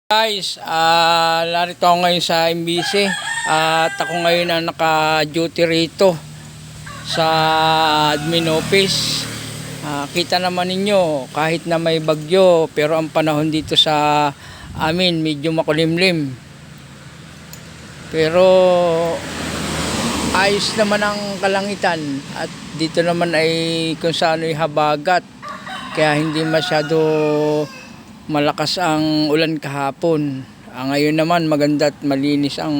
Guys, narito ako ngayon sa MBC at ako ngayon ang naka-duty rito sa admin office. Kita naman ninyo kahit na may bagyo pero ang panahon dito sa amin medyo makulimlim. Pero ayos naman ang kalangitan at dito naman ay kung saan ay habagat kaya hindi masyado malakas ang ulan kahapon. Ngayon naman maganda at malinis ang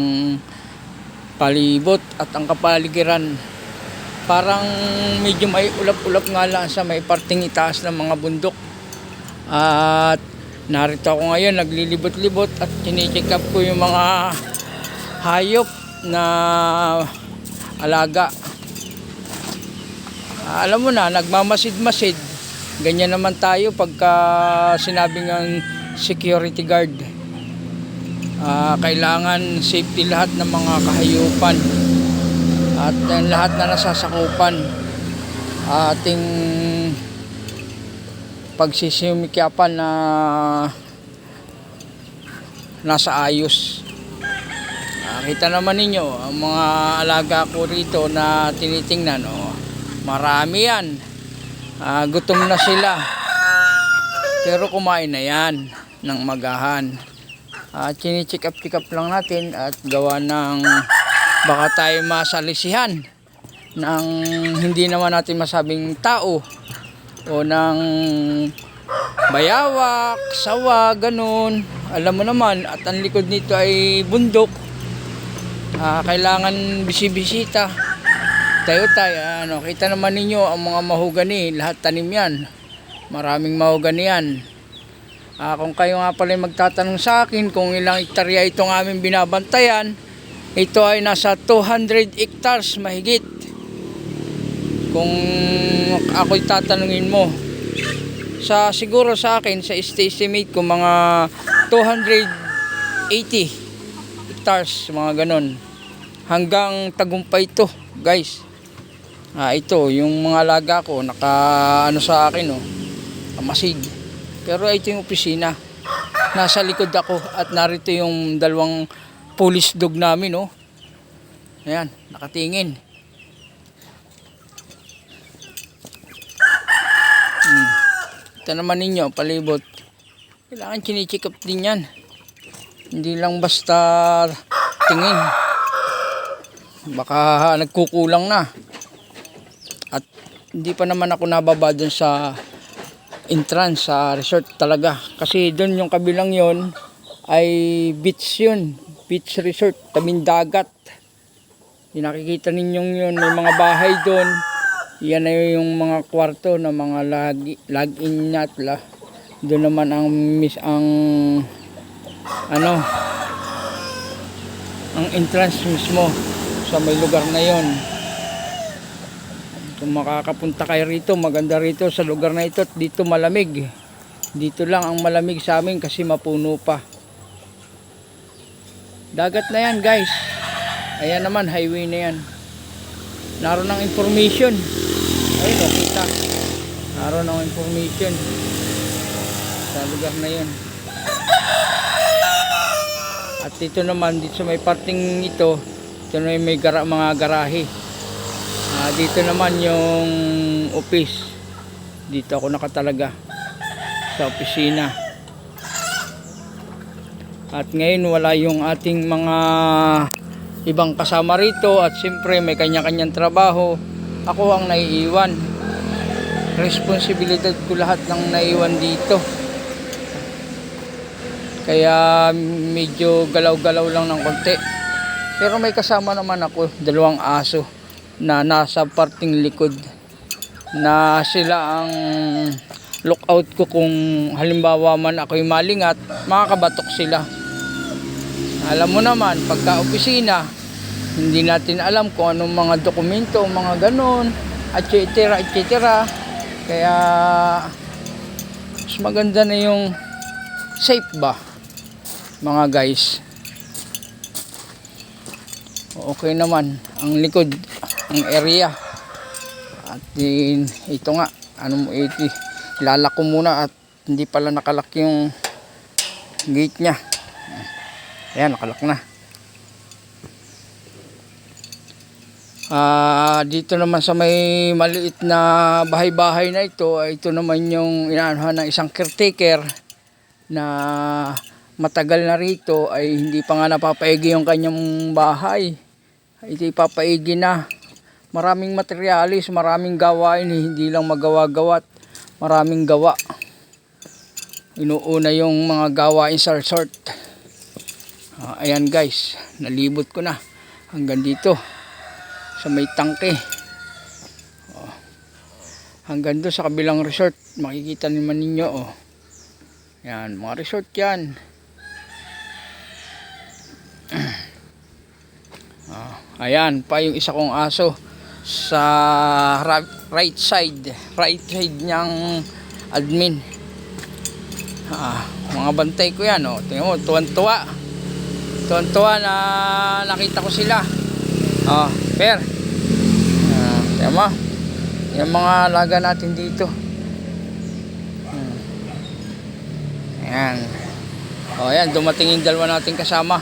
palibot at ang kapaligiran. Parang medyo may ulap-ulap nga lang sa may parting itaas ng mga bundok. At narito ako ngayon naglilibot-libot at chine-check up ko yung mga hayop na alaga. Alam mo na, nagmamasid-masid. Ganyan naman tayo pagka sinabing ang security guard. Kailangan safety lahat ng mga kahayupan at lahat na nasasakupan. Ating pagsisumikyapan na nasa ayos. Kita naman ninyo ang mga alaga ko rito na tinitingnan. Marami yan. Gutom na sila pero kumain na yan ng magahan. Chine-check up lang natin at gawa ng baka tayo masalisihan ng hindi naman natin masabing tao o ng bayawak, sawa, ganun. Alam mo naman at ang likod nito ay bundok. Kailangan bisibisita tayo. Kita naman ninyo ang mga mahogani, lahat tanim yan. Maraming mahogani yan. Kung kayo nga pala magtatanong sa akin kung ilang hektarya itong aming binabantayan, ito ay nasa 200 hectares mahigit. Kung ako'y tatanungin mo, siguro sa akin, sa estimate ko mga 280 hectares, mga ganon. Hanggang Tagumpay ito, guys. Ito yung mga alaga ko sa akin masid. Pero ito yung opisina. Nasa likod ako at narito yung dalawang police dog namin Ayan, nakatingin. Ito naman ninyo palibot. Kailangan chine-check up din yan. Hindi lang basta tingin. Baka nagkukulang na. At hindi pa naman ako nababa dun sa entrance sa resort talaga. Kasi dun yung kabilang yon ay beach yun. Beach resort, tabing dagat. Yung nakikita ninyong yun, may mga bahay dun. Yan ay yung mga kwarto na mga log-in at doon naman ang entrance mismo sa may lugar na yon. Kung makakapunta kayo rito, maganda rito sa lugar na ito at dito malamig. Dito lang ang malamig sa amin kasi mapuno pa. Dagat na yan, guys. Ayan naman, highway na yan. Naroon ng information. Ayun, kita. Naroon ng information sa lugar na yon. At dito naman, dito sa may parting ito na may mga garahe. Dito naman yung office. Dito ako nakatalaga sa opisina. At ngayon wala yung ating mga ibang kasama rito at siyempre may kanya-kanyang trabaho. Ako ang naiiwan. Responsibilidad ko lahat ng naiiwan dito. Kaya medyo galaw-galaw lang ng konti. Pero may kasama naman ako, dalawang aso na nasa parting likod na sila ang lookout ko kung halimbawa man ako'y malingat, makakabatok sila. Alam mo naman, pagka opisina, hindi natin alam kung anong mga dokumento, mga ganon, etc. Kaya mas maganda na yung safe ba, mga guys. Okay naman ang likod, ang area. At ito nga, ilalak ko muna at hindi pala nakalak yung gate nya. Ayan, nakalak na. Dito naman sa may maliit na bahay-bahay na ito, ito naman yung inaanohan ng isang caretaker na matagal na rito ay hindi pa nga napapaigi yung kanyang bahay. Ito ipapaigi na. Maraming materialis, maraming gawain, hindi lang magawa-gawat, maraming gawa. Inuuna yung mga gawain sa resort. Ayan guys, nalibot ko na hanggang dito sa may tangke. Hanggang doon sa kabilang resort, makikita naman ninyo. Yan, mga resort yan. Ayan pa yung isa kong aso sa right side niyang admin. Mga bantay ko yan. Tingnan mo, tuwan-tuwa na nakita ko sila. Per. Tingnan mo, yung mga alaga natin dito. Ayan. Ayan, dumating yung dalawa nating kasama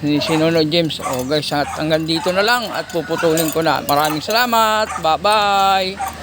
ni Sinunod James. Guys, hanggang dito na lang at puputulin ko na. Maraming salamat. Bye bye.